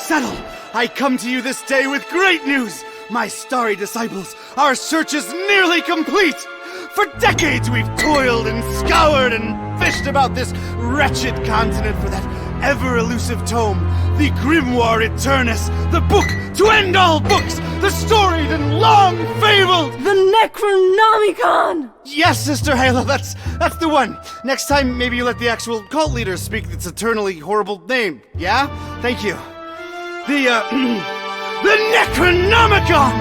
settle. I come to you this day with great news. My starry disciples, our search is nearly complete. For decades we've toiled and scoured and fished about this wretched continent for that ever-elusive tome, the Grimoire Eternus, the book to end all books, the storied and long-fabled... The Necronomicon! Yes, Sister Halo, that's the one. Next time, maybe you let the actual cult leader speak its eternally horrible name, yeah? Thank you. The Necronomicon!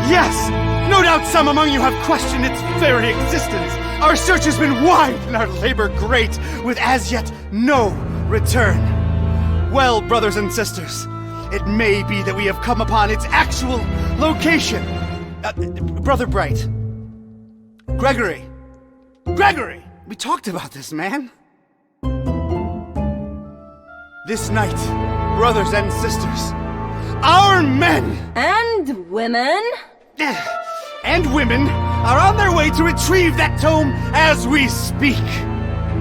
Yes! No doubt some among you have questioned its very existence. Our search has been wide and our labor great, with as yet no return. Well, brothers and sisters, it may be that we have come upon its actual location. Brother Bright. Gregory, we talked about this, man. This night, brothers and sisters, our men and women are on their way to retrieve that tome as we speak.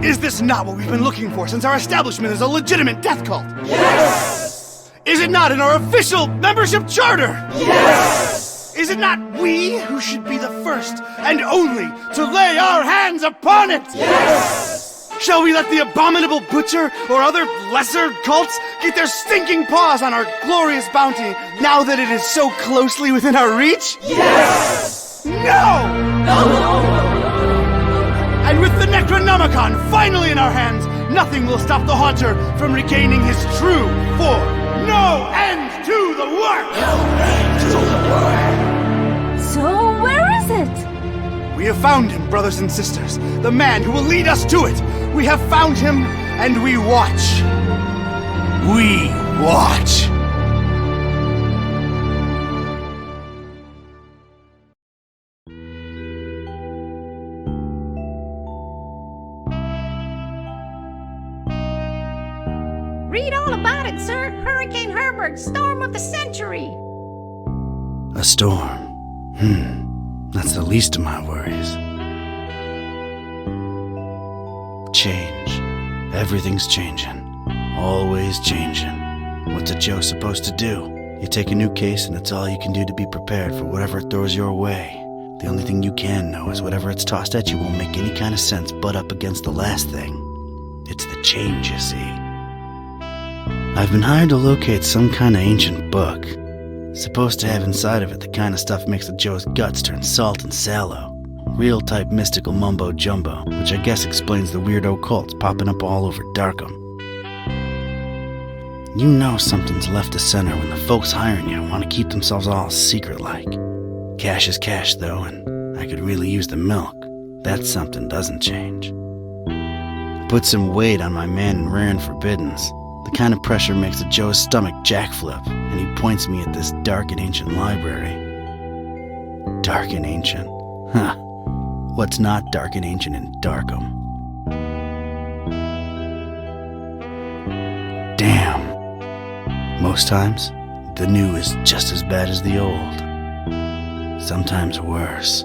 Is this not what we've been looking for since our establishment is a legitimate death cult? Yes! Is it not in our official membership charter? Yes! Is it not we who should be the first and only to lay our hands upon it? Yes! Shall we let the abominable butcher or other lesser cults get their stinking paws on our glorious bounty now that it is so closely within our reach? Yes! No! No! And with the Necronomicon finally in our hands, nothing will stop the Haunter from regaining his true form. No end to the work! No end to the work! So where is it? We have found him, brothers and sisters. The man who will lead us to it. We have found him, and we watch. We watch. Read all about it, sir. Hurricane Herbert, storm of the century. A storm. That's the least of my worries. Change. Everything's changing. Always changing. What's a Joe supposed to do? You take a new case and it's all you can do to be prepared for whatever it throws your way. The only thing you can know is whatever it's tossed at you won't make any kind of sense butt up against the last thing. It's the change, you see. I've been hired to locate some kind of ancient book. Supposed to have inside of it the kind of stuff makes a Joe's guts turn salt and sallow. Real type mystical mumbo jumbo, which I guess explains the weirdo cults popping up all over Darkham. You know something's left of center when the folks hiring you want to keep themselves all secret-like. Cash is cash, though, and I could really use the milk. That something doesn't change. Put some weight on my man in rare and forbiddens. The kind of pressure makes a Joe's stomach jackflip, and he points me at this dark and ancient library. Dark and ancient? Huh. What's not dark and ancient in Darkham? Damn. Most times, the new is just as bad as the old. Sometimes worse.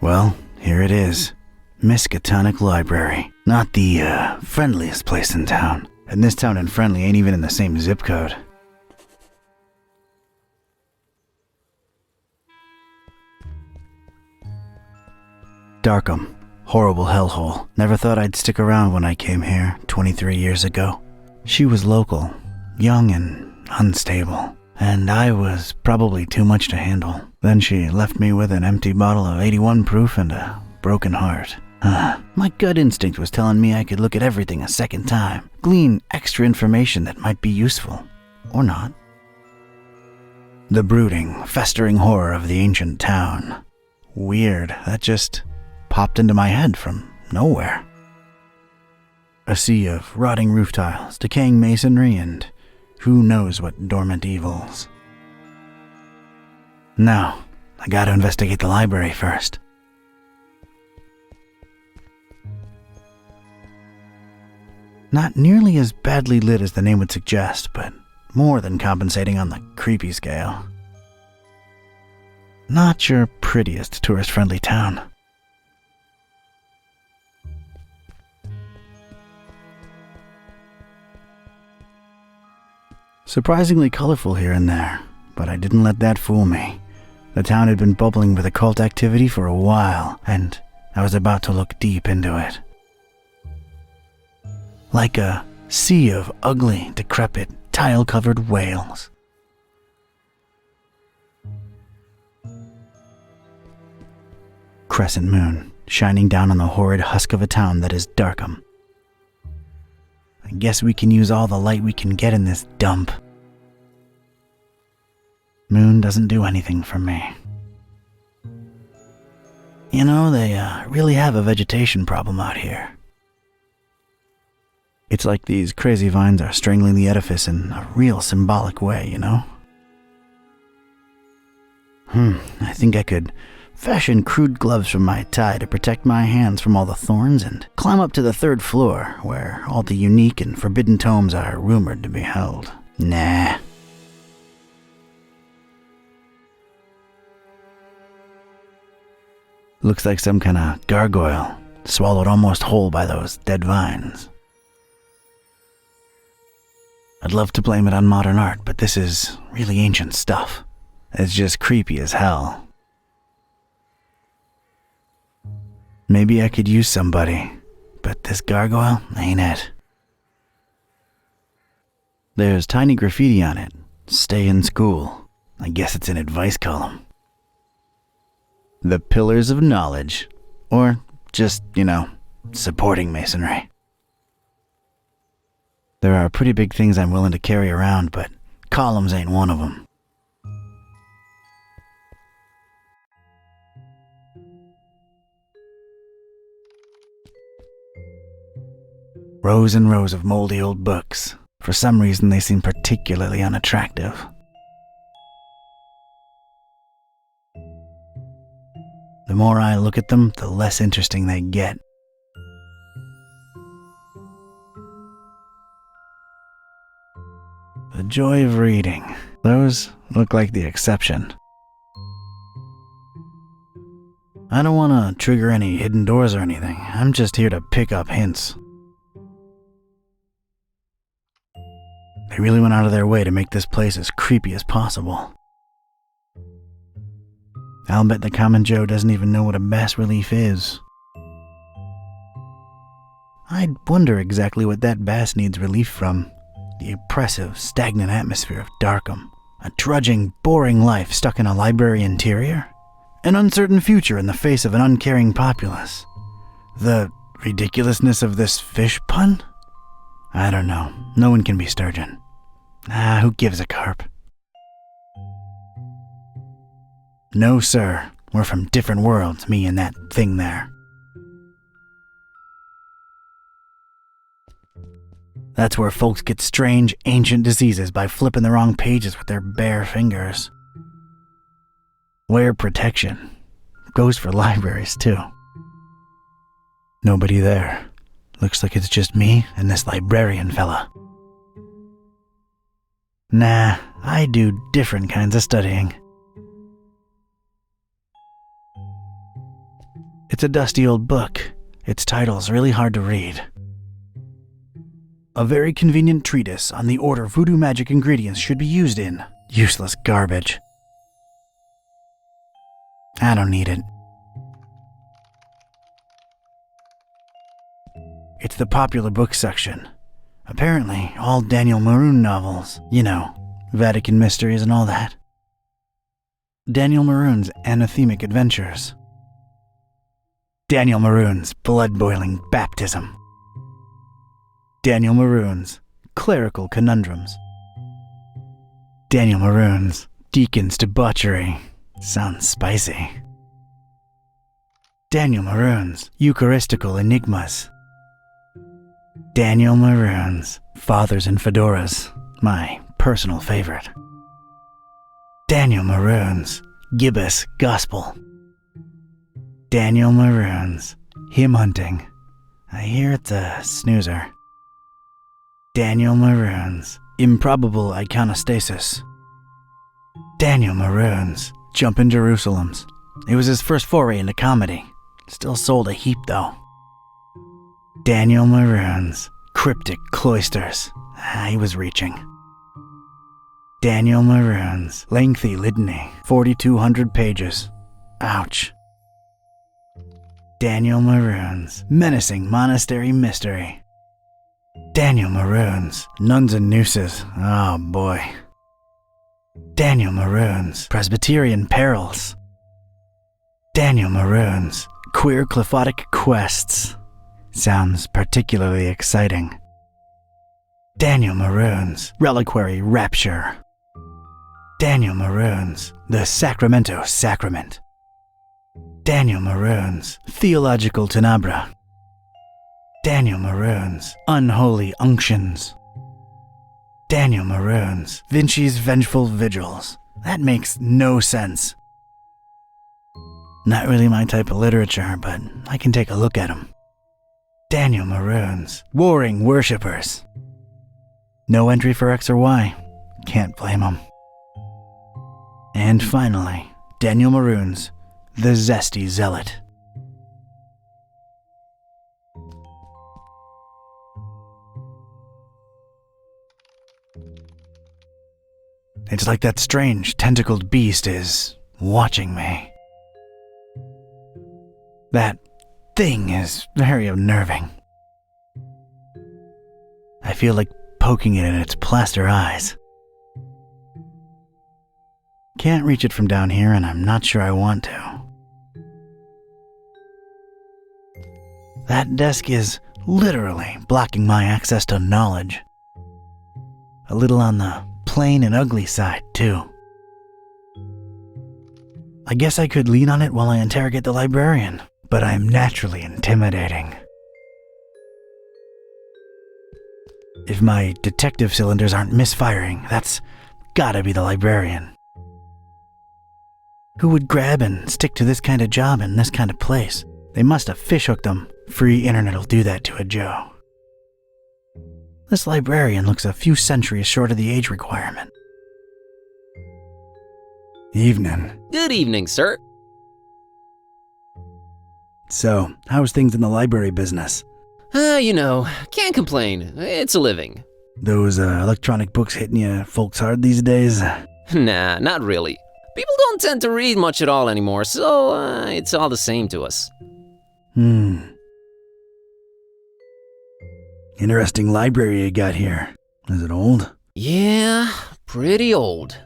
Well, here it is. Miskatonic Library. Not the, friendliest place in town. And this town and Friendly ain't even in the same zip code. Darkham. Horrible hellhole. Never thought I'd stick around when I came here 23 years ago. She was local, young and unstable. And I was probably too much to handle. Then she left me with an empty bottle of 81 proof and a broken heart. My gut instinct was telling me I could look at everything a second time, glean extra information that might be useful, or not. The brooding, festering horror of the ancient town. Weird, that just popped into my head from nowhere. A sea of rotting roof tiles, decaying masonry, and who knows what dormant evils. Now, I gotta investigate the library first. Not nearly as badly lit as the name would suggest, but more than compensating on the creepy scale. Not your prettiest tourist-friendly town. Surprisingly colorful here and there, but I didn't let that fool me. The town had been bubbling with occult activity for a while, and I was about to look deep into it. Like a sea of ugly, decrepit, tile-covered whales. Crescent moon, shining down on the horrid husk of a town that is Darkham. I guess we can use all the light we can get in this dump. Moon doesn't do anything for me. You know, they really have a vegetation problem out here. It's like these crazy vines are strangling the edifice in a real symbolic way, you know? I think I could fashion crude gloves from my tie to protect my hands from all the thorns and climb up to the 3rd floor where all the unique and forbidden tomes are rumored to be held. Nah. Looks like some kind of gargoyle, swallowed almost whole by those dead vines. I'd love to blame it on modern art, but this is really ancient stuff. It's just creepy as hell. Maybe I could use somebody, but this gargoyle ain't it. There's tiny graffiti on it. Stay in school. I guess it's an advice column. The pillars of knowledge. Or just, supporting masonry. There are pretty big things I'm willing to carry around, but columns ain't one of them. Rows and rows of moldy old books. For some reason, they seem particularly unattractive. The more I look at them, the less interesting they get. The joy of reading. Those look like the exception. I don't want to trigger any hidden doors or anything. I'm just here to pick up hints. They really went out of their way to make this place as creepy as possible. I'll bet the common Joe doesn't even know what a bas relief is. I'd wonder exactly what that bass needs relief from. The oppressive, stagnant atmosphere of Darkham. A drudging, boring life stuck in a library interior. An uncertain future in the face of an uncaring populace. The ridiculousness of this fish pun? I don't know. No one can be Sturgeon. Who gives a carp? No, sir. We're from different worlds, me and that thing there. That's where folks get strange, ancient diseases by flipping the wrong pages with their bare fingers. Wear protection. Goes for libraries, too. Nobody there. Looks like it's just me and this librarian fella. Nah, I do different kinds of studying. It's a dusty old book. Its title's really hard to read. A very convenient treatise on the order voodoo magic ingredients should be used in. Useless garbage. I don't need it. It's the popular book section. Apparently, all Daniel Maroon novels. Vatican mysteries and all that. Daniel Maroon's anathemic adventures. Daniel Maroon's blood-boiling baptism. Daniel Maroon's clerical conundrums. Daniel Maroon's deacon's debauchery. Sounds spicy. Daniel Maroon's Eucharistical enigmas. Daniel Maroon's Fathers in Fedoras, my personal favorite. Daniel Maroon's Gibbous Gospel. Daniel Maroon's Hymn Hunting. I hear it's a snoozer. Daniel Maroon's Improbable Iconostasis. Daniel Maroon's Jumpin' Jerusalems. It was his first foray into comedy. Still sold a heap though. Daniel Maroon's Cryptic Cloisters. He was reaching. Daniel Maroon's Lengthy Litany, 4,200 pages. Ouch. Daniel Maroon's Menacing Monastery Mystery. Daniel Maroon's Nuns and Nooses. Oh boy. Daniel Maroon's Presbyterian Perils. Daniel Maroon's Queer Clephotic Quests. Sounds particularly exciting. Daniel Maroon's Reliquary Rapture. Daniel Maroon's The Sacramento Sacrament. Daniel Maroon's Theological Tenebra. Daniel Maroon's Unholy Unctions. Daniel Maroon's Vinci's Vengeful Vigils. That makes no sense. Not really my type of literature, but I can take a look at them. Daniel Maroon's Warring Worshippers. No entry for X or Y. Can't blame him. And finally, Daniel Maroon's The Zesty Zealot. It's like that strange, tentacled beast is watching me. That thing is very unnerving. I feel like poking it in its plaster eyes. Can't reach it from down here, and I'm not sure I want to. That desk is literally blocking my access to knowledge. A little on the plain and ugly side, too. I guess I could lean on it while I interrogate the librarian, but I'm naturally intimidating. If my detective cylinders aren't misfiring, that's gotta be the librarian. Who would grab and stick to this kind of job in this kind of place? They must have fishhooked them. Free internet'll do that to a Joe. This librarian looks a few centuries short of the age requirement. Evening. Good evening, sir. So, how's things in the library business? Can't complain. It's a living. Those electronic books hitting you folks hard these days? Nah, not really. People don't tend to read much at all anymore, so it's all the same to us. Interesting library you got here. Is it old? Yeah, pretty old.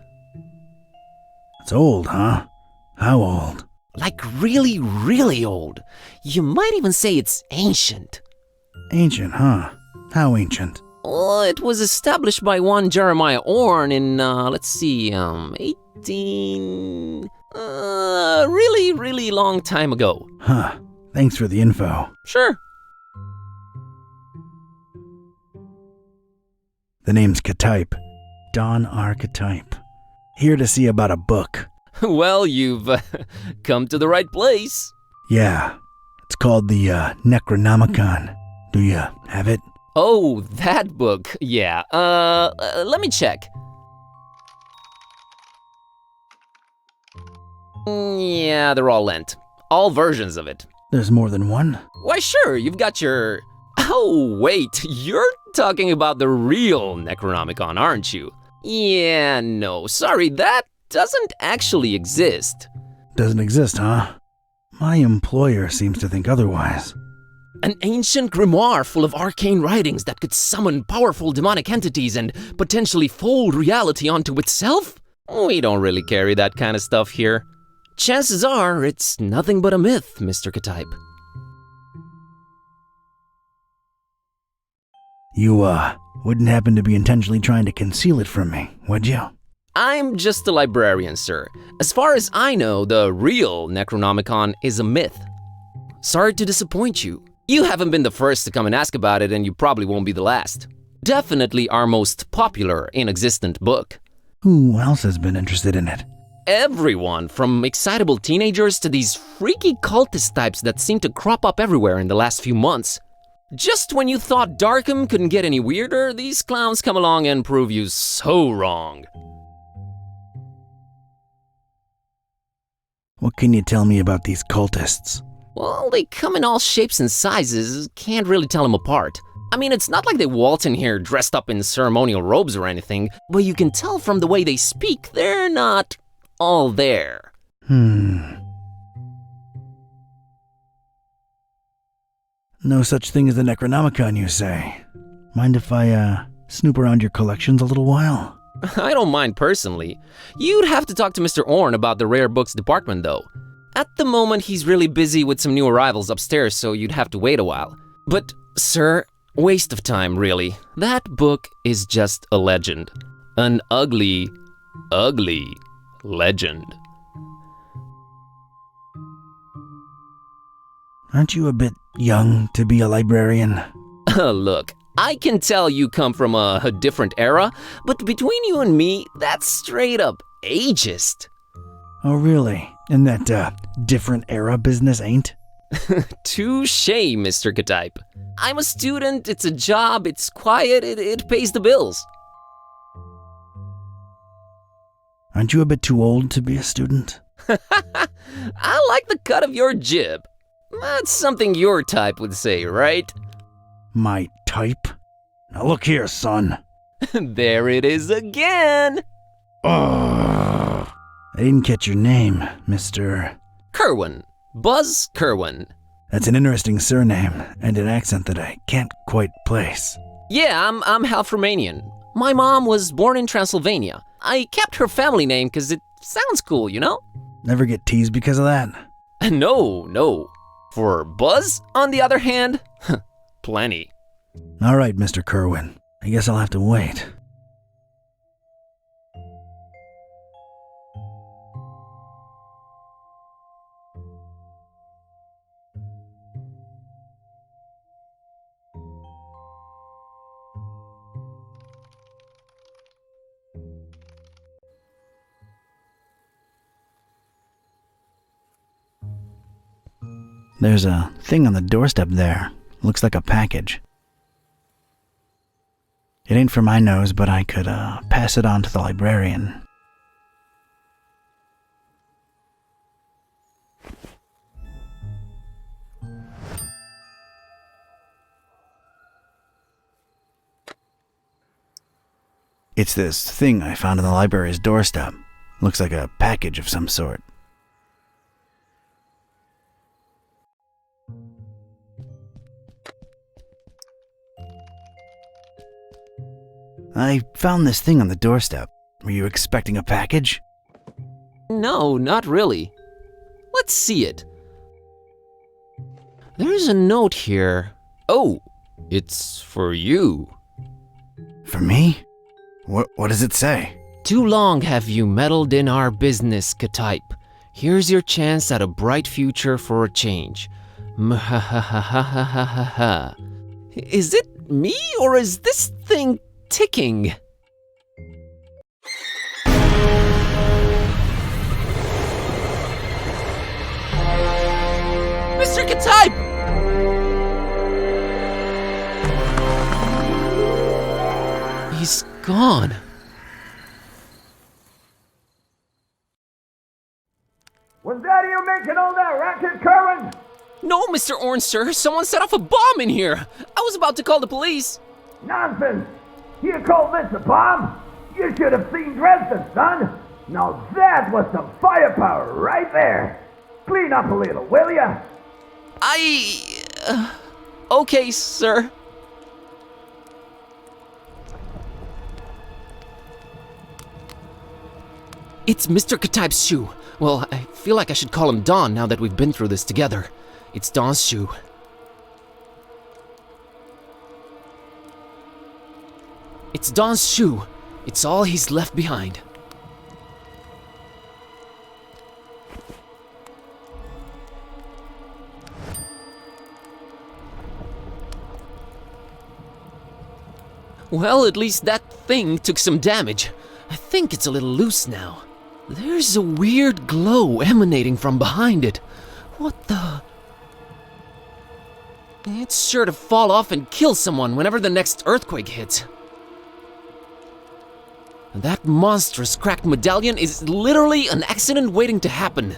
It's old, huh? How old? Like really, really old. You might even say it's ancient. Ancient, huh? How ancient? Well, it was established by one Jeremiah Orn in, 18... really, really long time ago. Huh. Thanks for the info. Sure. The name's Ktype. Don R. Ktype. Here to see about a book. Well, you've come to the right place. Yeah. It's called the Necronomicon. Do you have it? Oh, that book. Yeah. Let me check. Yeah, they're all lent. All versions of it. There's more than one? Why, sure, you've got your... Oh, wait, you're talking about the real Necronomicon, aren't you? Yeah, no, sorry, that doesn't actually exist. Doesn't exist, huh? My employer seems to think otherwise. An ancient grimoire full of arcane writings that could summon powerful demonic entities and potentially fold reality onto itself? We don't really carry that kind of stuff here. Chances are it's nothing but a myth, Mr. Ktype. You, wouldn't happen to be intentionally trying to conceal it from me, would you? I'm just a librarian, sir. As far as I know, the real Necronomicon is a myth. Sorry to disappoint you. You haven't been the first to come and ask about it, and you probably won't be the last. Definitely our most popular in-existent book. Who else has been interested in it? Everyone, from excitable teenagers to these freaky cultist types that seem to crop up everywhere in the last few months. Just when you thought Darkham couldn't get any weirder, these clowns come along and prove you so wrong. What can you tell me about these cultists? Well, they come in all shapes and sizes, can't really tell them apart. I mean, it's not like they waltz in here dressed up in ceremonial robes or anything, but you can tell from the way they speak, they're not all there. No such thing as the Necronomicon, you say? Mind if I, snoop around your collections a little while? I don't mind personally. You'd have to talk to Mr. Orn about the rare books department, though. At the moment, he's really busy with some new arrivals upstairs, so you'd have to wait a while. But, sir, waste of time, really. That book is just a legend. An ugly, ugly legend. Aren't you a bit young to be a librarian? Look, I can tell you come from a different era, but between you and me, that's straight up ageist. Oh, really? And that, different era business ain't? Touché, Mr. Katype. I'm a student, it's a job, it's quiet, it pays the bills. Aren't you a bit too old to be a student? I like the cut of your jib. That's something your type would say, right? My type? Now look here, son. There it is again! Ugh. I didn't catch your name, Mr. Kerwin. Buzz Kerwin. That's an interesting surname and an accent that I can't quite place. Yeah, I'm half Romanian. My mom was born in Transylvania. I kept her family name because it sounds cool, you know? Never get teased because of that? No. For Buzz, on the other hand, plenty. All right, Mr. Kerwin. I guess I'll have to wait. There's a thing on the doorstep there. Looks like a package. It ain't for my nose, but I could, pass it on to the librarian. It's this thing I found on the library's doorstep. Looks like a package of some sort. I found this thing on the doorstep. Were you expecting a package? No, not really. Let's see it. There's a note here. Oh, it's for you. For me? What does it say? Too long have you meddled in our business, Katype. Here's your chance at a bright future for a change. Mhahahahahaha. Is it me or is this thing ticking? Mr. Katype! He's gone. Was that you making all that racket, Kerwin? No, Mr. Orange, sir. Someone set off a bomb in here. I was about to call the police. Nonsense! You call this a bomb? You should have seen Dresden, son! Now that was some firepower right there! Clean up a little, will ya? Okay, sir. It's Mr. Katype's shoe. Well, I feel like I should call him Don now that we've been through this together. It's Don's shoe. It's Don's shoe. It's all he's left behind. Well, at least that thing took some damage. I think it's a little loose now. There's a weird glow emanating from behind it. What the... It's sure to fall off and kill someone whenever the next earthquake hits. That monstrous cracked medallion is literally an accident waiting to happen.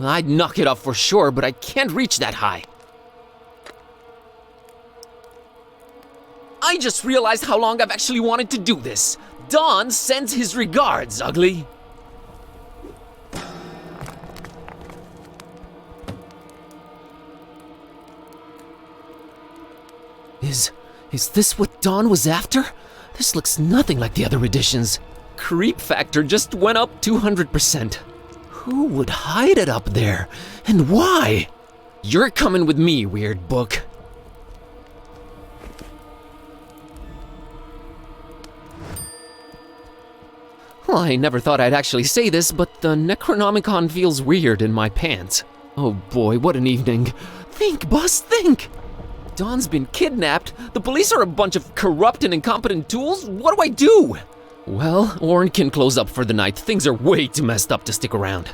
I'd knock it off for sure, but I can't reach that high. I just realized how long I've actually wanted to do this. Don sends his regards, ugly. Is this what Don was after? This looks nothing like the other editions. Creep factor just went up 200%. Who would hide it up there? And why? You're coming with me, weird book. Well, I never thought I'd actually say this, but the Necronomicon feels weird in my pants. Oh boy, what an evening. Think, boss, think! Don's been kidnapped, the police are a bunch of corrupt and incompetent tools, what do I do? Well, Orrin can close up for the night, things are way too messed up to stick around.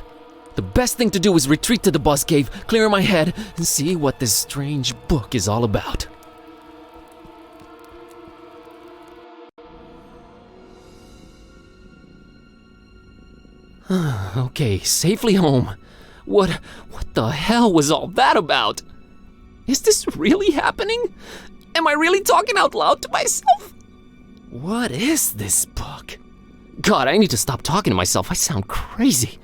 The best thing to do is retreat to the bus cave, clear my head, and see what this strange book is all about. Okay, safely home. What the hell was all that about? Is this really happening? Am I really talking out loud to myself? What is this book? God, I need to stop talking to myself. I sound crazy.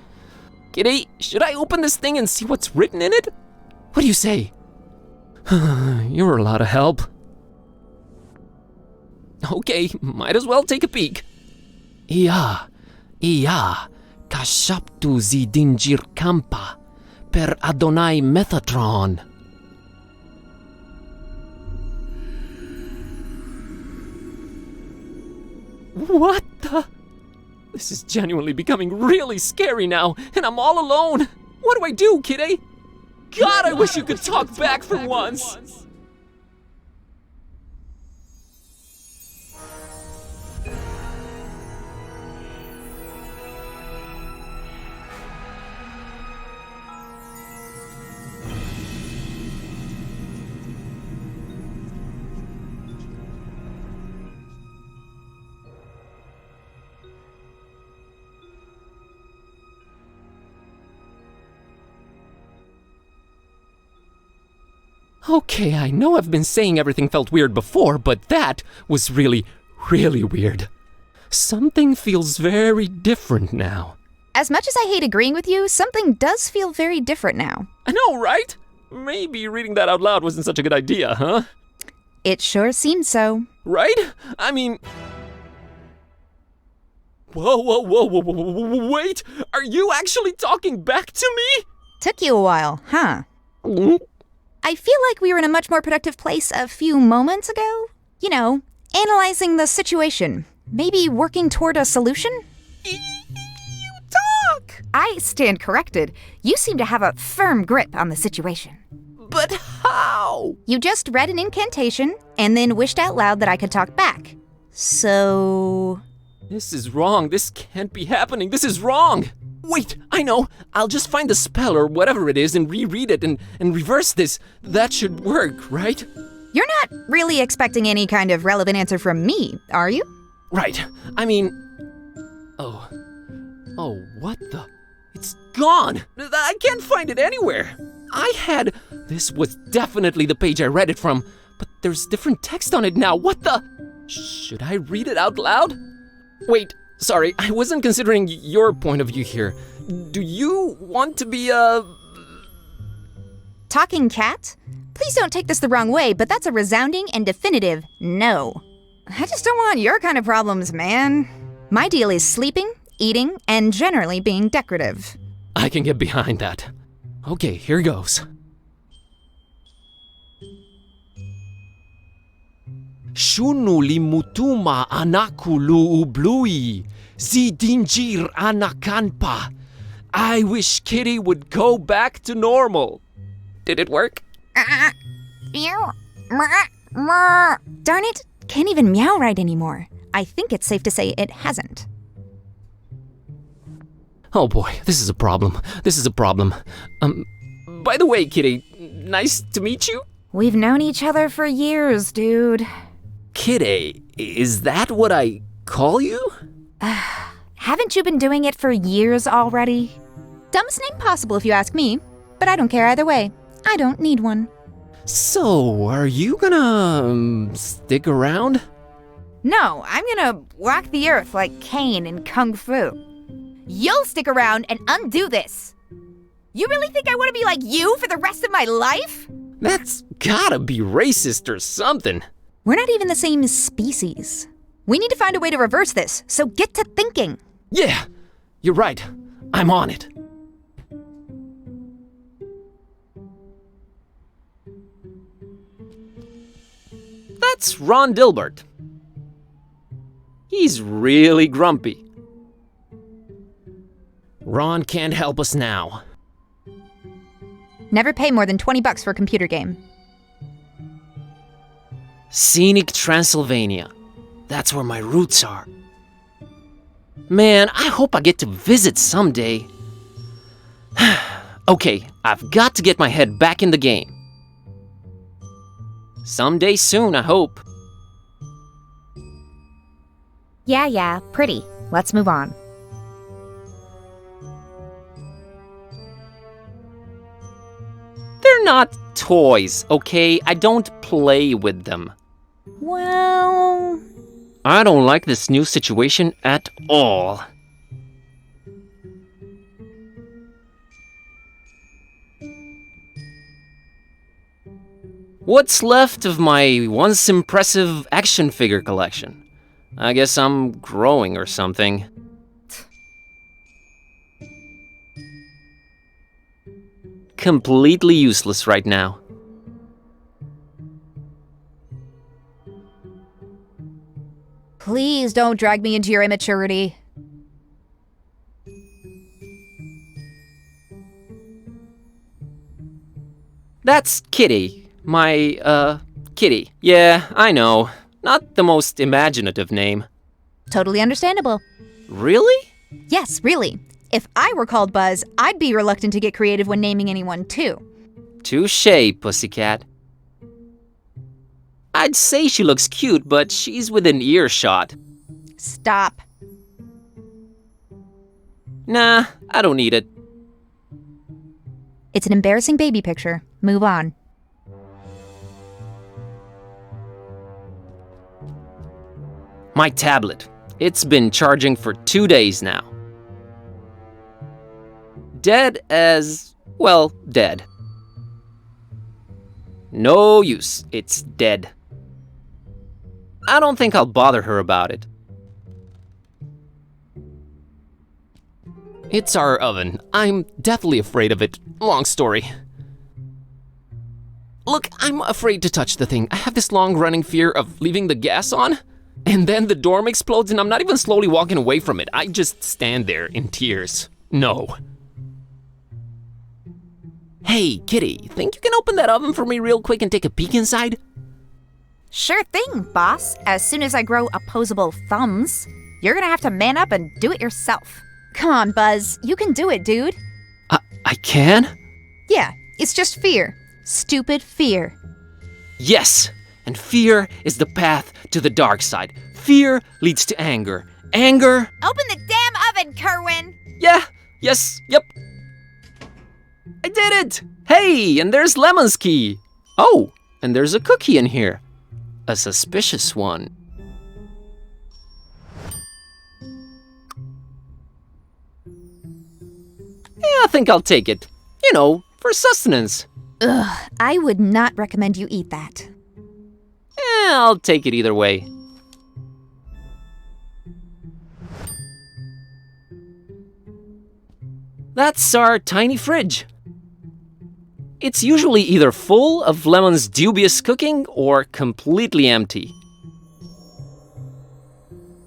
Kitty, should I open this thing and see what's written in it? What do you say? You're a lot of help. Okay, might as well take a peek. Ia, kashaptu zidinjir kampa, per Adonai Methatron. What the? This is genuinely becoming really scary now, and I'm all alone. What do I do, kiddy? God, I wish you could talk back for once. Okay, I know I've been saying everything felt weird before, but that was really, really weird. Something feels very different now. As much as I hate agreeing with you, something does feel very different now. I know, right? Maybe reading that out loud wasn't such a good idea, huh? It sure seems so. Right? I mean... Whoa, wait! Are you actually talking back to me? Took you a while, huh? I feel like we were in a much more productive place a few moments ago. You know, analyzing the situation. Maybe working toward a solution? You talk! I stand corrected. You seem to have a firm grip on the situation. But how? You just read an incantation and then wished out loud that I could talk back. So... This is wrong. This can't be happening. This is wrong. Wait, I know. I'll just find the spell or whatever it is and reread it and reverse this. That should work, right? You're not really expecting any kind of relevant answer from me, are you? Right. I mean... Oh, what the... It's gone! I can't find it anywhere! This was definitely the page I read it from, but there's different text on it now. What the... Should I read it out loud? Wait, sorry, I wasn't considering your point of view here. Do you want to be a... Talking cat? Please don't take this the wrong way, but that's a resounding and definitive no. I just don't want your kind of problems, man. My deal is sleeping, eating, and generally being decorative. I can get behind that. Okay, here goes. Shunu limutuma anakulu ublui, zidinjir anakanpa. I wish Kitty would go back to normal. Did it work? Darn it, can't even meow right anymore. I think it's safe to say it hasn't. Oh boy, this is a problem. By the way, Kitty, nice to meet you. We've known each other for years, dude. Kitty, is that what I call you? Haven't you been doing it for years already? Dumbest name possible if you ask me, but I don't care either way. I don't need one. So, are you gonna stick around? No, I'm gonna whack the earth like Caine in Kung Fu. You'll stick around and undo this. You really think I want to be like you for the rest of my life? That's gotta be racist or something. We're not even the same species. We need to find a way to reverse this, so get to thinking. Yeah, you're right. I'm on it. That's Ron Dilbert. He's really grumpy. Ron can't help us now. Never pay more than $20 for a computer game. Scenic Transylvania. That's where my roots are. Man, I hope I get to visit someday. Okay, I've got to get my head back in the game. Someday soon, I hope. Yeah, pretty. Let's move on. They're not toys, okay? I don't play with them. Well... I don't like this new situation at all. What's left of my once impressive action figure collection? I guess I'm growing or something. Completely useless right now. Please don't drag me into your immaturity. That's Kitty. My, Kitty. Yeah, I know. Not the most imaginative name. Totally understandable. Really? Yes, really. If I were called Buzz, I'd be reluctant to get creative when naming anyone too. Touché, pussycat. I'd say she looks cute, but she's within earshot. Stop. Nah, I don't need it. It's an embarrassing baby picture. Move on. My tablet. It's been charging for 2 days now. Dead as... well, dead. No use. It's dead. I don't think I'll bother her about it. It's our oven. I'm deathly afraid of it. Long story. Look, I'm afraid to touch the thing. I have this long-running fear of leaving the gas on, and then the dorm explodes and I'm not even slowly walking away from it. I just stand there in tears. No. Hey, Kitty, think you can open that oven for me real quick and take a peek inside? Sure thing, boss. As soon as I grow opposable thumbs, you're gonna have to man up and do it yourself. Come on, Buzz. You can do it, dude. I can? Yeah, it's just fear. Stupid fear. Yes, and fear is the path to the dark side. Fear leads to anger. Anger... Open the damn oven, Kerwin! Yeah, yes, yep. I did it! Hey, and there's Lemon's key. Oh, and there's a cookie in here. A suspicious one. Yeah, I think I'll take it. You know, for sustenance. Ugh, I would not recommend you eat that. Yeah, I'll take it either way. That's our tiny fridge. It's usually either full of Lemon's dubious cooking or completely empty.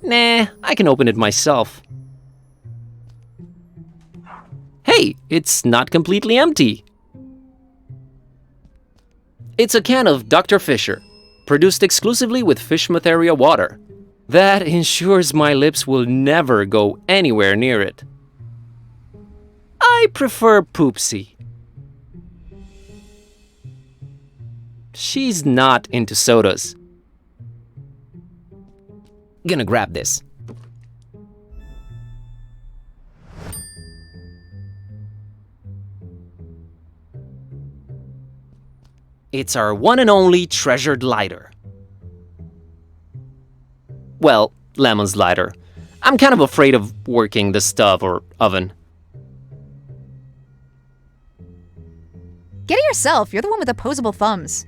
Nah, I can open it myself. Hey, it's not completely empty. It's a can of Dr. Fisher, produced exclusively with Fishmatheria water. That ensures my lips will never go anywhere near it. I prefer Poopsie. She's not into sodas. Gonna grab this. It's our one and only treasured lighter. Well, Lemon's lighter. I'm kind of afraid of working the stove or oven. Get it yourself. You're the one with opposable thumbs.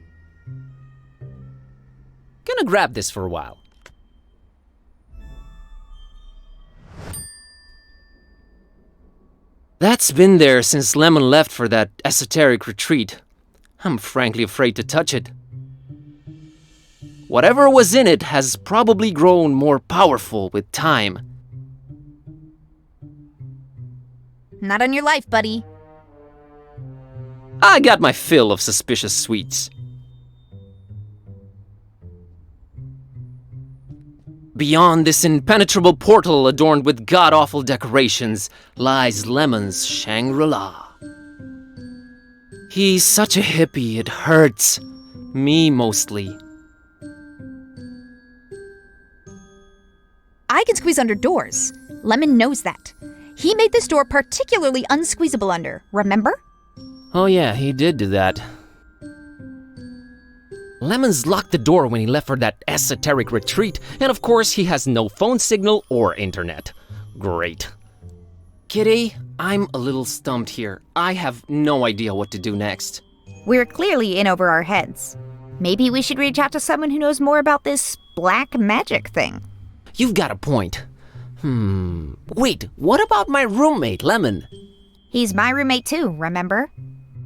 Gonna grab this for a while. That's been there since Lemon left for that esoteric retreat. I'm frankly afraid to touch it. Whatever was in it has probably grown more powerful with time. Not on your life, buddy. I got my fill of suspicious sweets. Beyond this impenetrable portal adorned with god-awful decorations lies Lemon's Shangri-La. He's such a hippie, it hurts. Me mostly. I can squeeze under doors. Lemon knows that. He made this door particularly unsqueezable under, remember? Oh yeah, he did do that. Lemon's locked the door when he left for that esoteric retreat, and of course he has no phone signal or internet. Great. Kitty, I'm a little stumped here. I have no idea what to do next. We're clearly in over our heads. Maybe we should reach out to someone who knows more about this black magic thing. You've got a point. Wait, what about my roommate, Lemon? He's my roommate too, remember?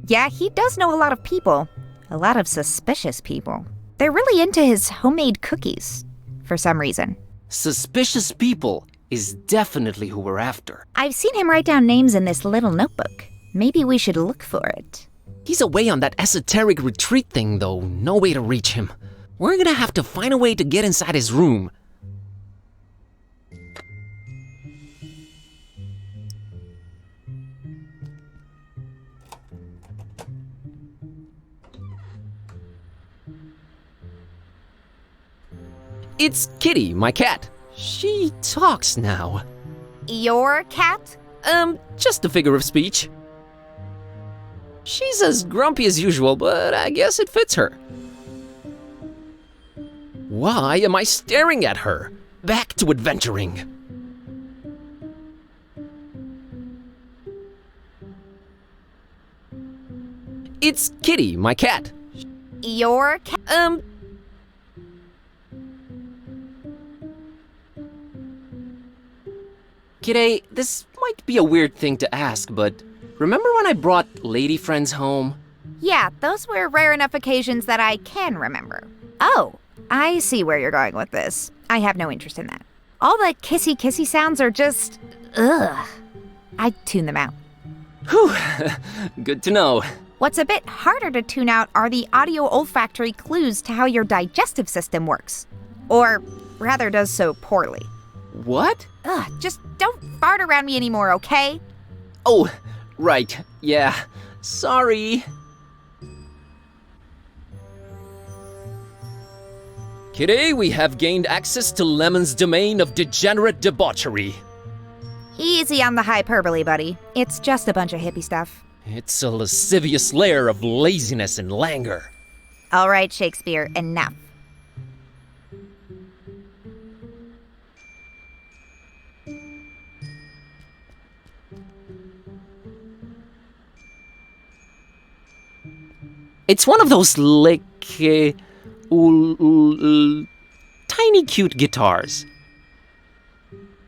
Yeah, he does know a lot of people. A lot of suspicious people. They're really into his homemade cookies, for some reason. Suspicious people is definitely who we're after. I've seen him write down names in this little notebook. Maybe we should look for it. He's away on that esoteric retreat thing, though. No way to reach him. We're gonna have to find a way to get inside his room. It's Kitty, my cat. She talks now. Your cat? Just a figure of speech. She's as grumpy as usual, but I guess it fits her. Why am I staring at her? Back to adventuring. It's Kitty, my cat. Your cat? Kitty, this might be a weird thing to ask, but remember when I brought lady friends home? Yeah, those were rare enough occasions that I can remember. Oh, I see where you're going with this. I have no interest in that. All the kissy sounds are just, ugh. I'd tune them out. Whew, good to know. What's a bit harder to tune out are the audio olfactory clues to how your digestive system works. Or rather does so poorly. What? Ugh, just don't fart around me anymore, okay? Oh, right, yeah, sorry. Kitty, we have gained access to Lemon's domain of degenerate debauchery. Easy on the hyperbole, buddy. It's just a bunch of hippie stuff. It's a lascivious lair of laziness and languor. All right, Shakespeare, enough. It's one of those, like, tiny cute guitars.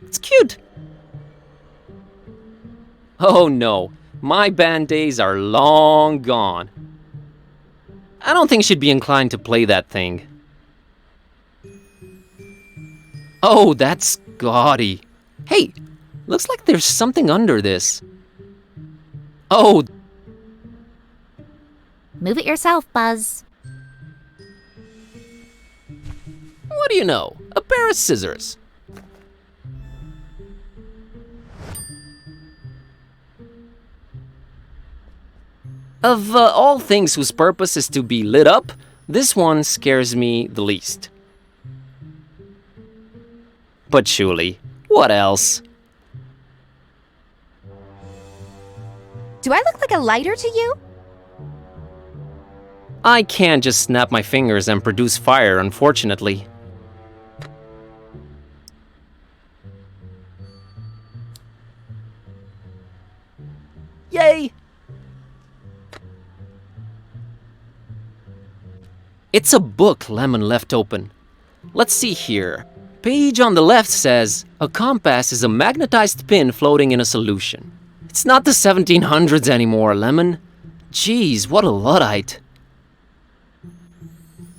It's cute. Oh no, my band days are long gone. I don't think she'd be inclined to play that thing. Oh, that's gaudy. Hey, looks like there's something under this. Oh, Move it yourself, Buzz. what do you know? A pair of scissors. Of all things whose purpose is to be lit up, This one scares me the least. But surely, what else? Do I look like a lighter to you? I can't just snap my fingers and produce fire, unfortunately. Yay! It's a book Lemon left open. Let's see here. Page on the left says, a compass is a magnetized pin floating in a solution. It's not the 1700s anymore, Lemon. Jeez, what a Luddite.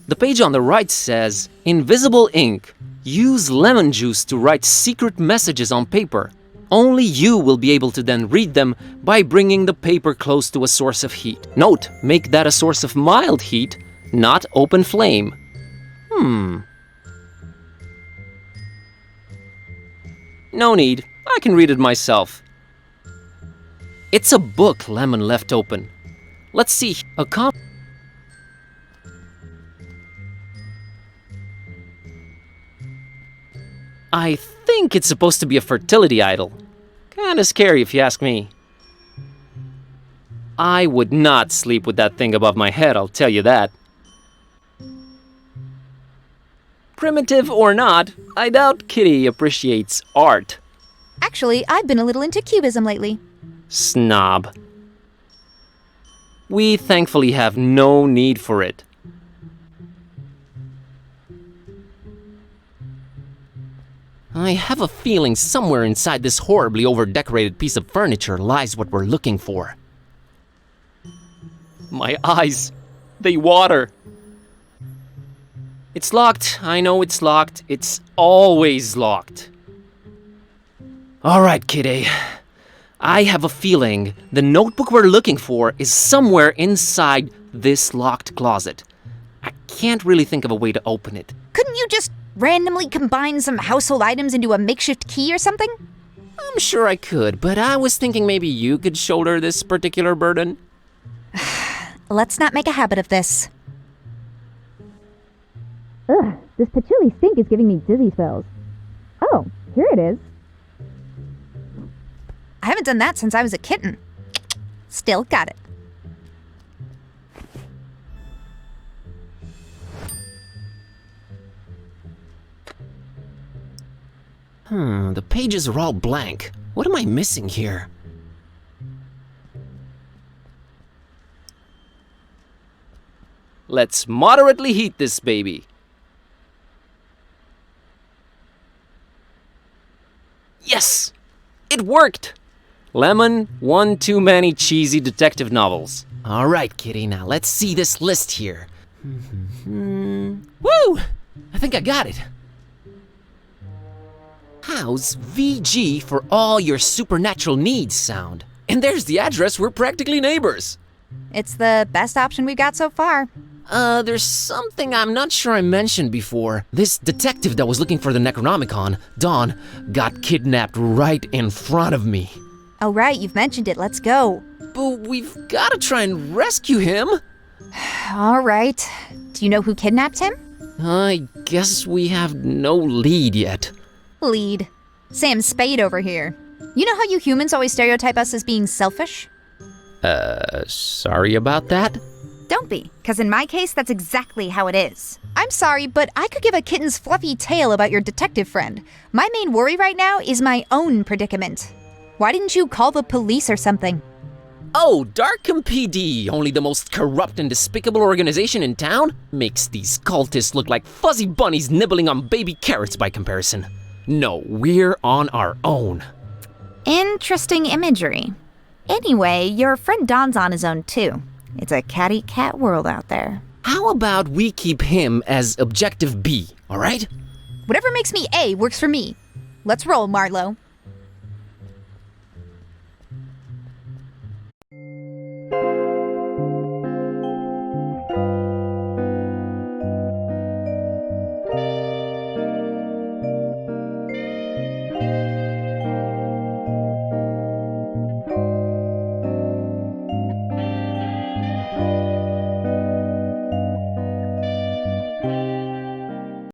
The page on the right says, invisible ink. Use lemon juice to write secret messages on paper. Only you will be able to then read them by bringing the paper close to a source of heat. Note, make that a source of mild heat, not open flame. No need, I can read it myself. It's a book Lemon left open. Let's see, I think it's supposed to be a fertility idol. Kinda scary if you ask me. I would not sleep with that thing above my head, I'll tell you that. Primitive or not, I doubt Kitty appreciates art. Actually, I've been a little into cubism lately. Snob. We thankfully have no need for it. I have a feeling somewhere inside this horribly over-decorated piece of furniture lies what we're looking for. My eyes, they water. It's locked, I know it's locked, it's always locked. Alright, kidday. I have a feeling the notebook we're looking for is somewhere inside this locked closet. I can't really think of a way to open it. Couldn't you just randomly combine some household items into a makeshift key or something? I'm sure I could, but I was thinking maybe you could shoulder this particular burden. Let's not make a habit of this. Ugh, this patchouli stink is giving me dizzy spells. Oh, here it is. I haven't done that since I was a kitten. Still got it. The pages are all blank. What am I missing here? Let's moderately heat this baby. Yes! It worked! Lemon, one too many cheesy detective novels. Alright, kitty, now let's see this list here. Woo! I think I got it. How's VG for all your supernatural needs sound? And there's the address, we're practically neighbors. It's the best option we've got so far. There's something I'm not sure I mentioned before. This detective that was looking for the Necronomicon, Dawn, got kidnapped right in front of me. Oh right, you've mentioned it, let's go. But we've gotta try and rescue him. All right. Do you know who kidnapped him? I guess we have no lead yet. Lead. Sam Spade over here. You know how you humans always stereotype us as being selfish? Sorry about that? Don't be, because in my case, that's exactly how it is. I'm sorry, but I could give a kitten's fluffy tale about your detective friend. My main worry right now is my own predicament. Why didn't you call the police or something? Oh, Darkham PD, only the most corrupt and despicable organization in town? Makes these cultists look like fuzzy bunnies nibbling on baby carrots by comparison. No, we're on our own. Interesting imagery. Anyway, your friend Don's on his own too. It's a cat-eat-cat world out there. How about we keep him as objective B, alright? Whatever makes me A works for me. Let's roll, Marlowe.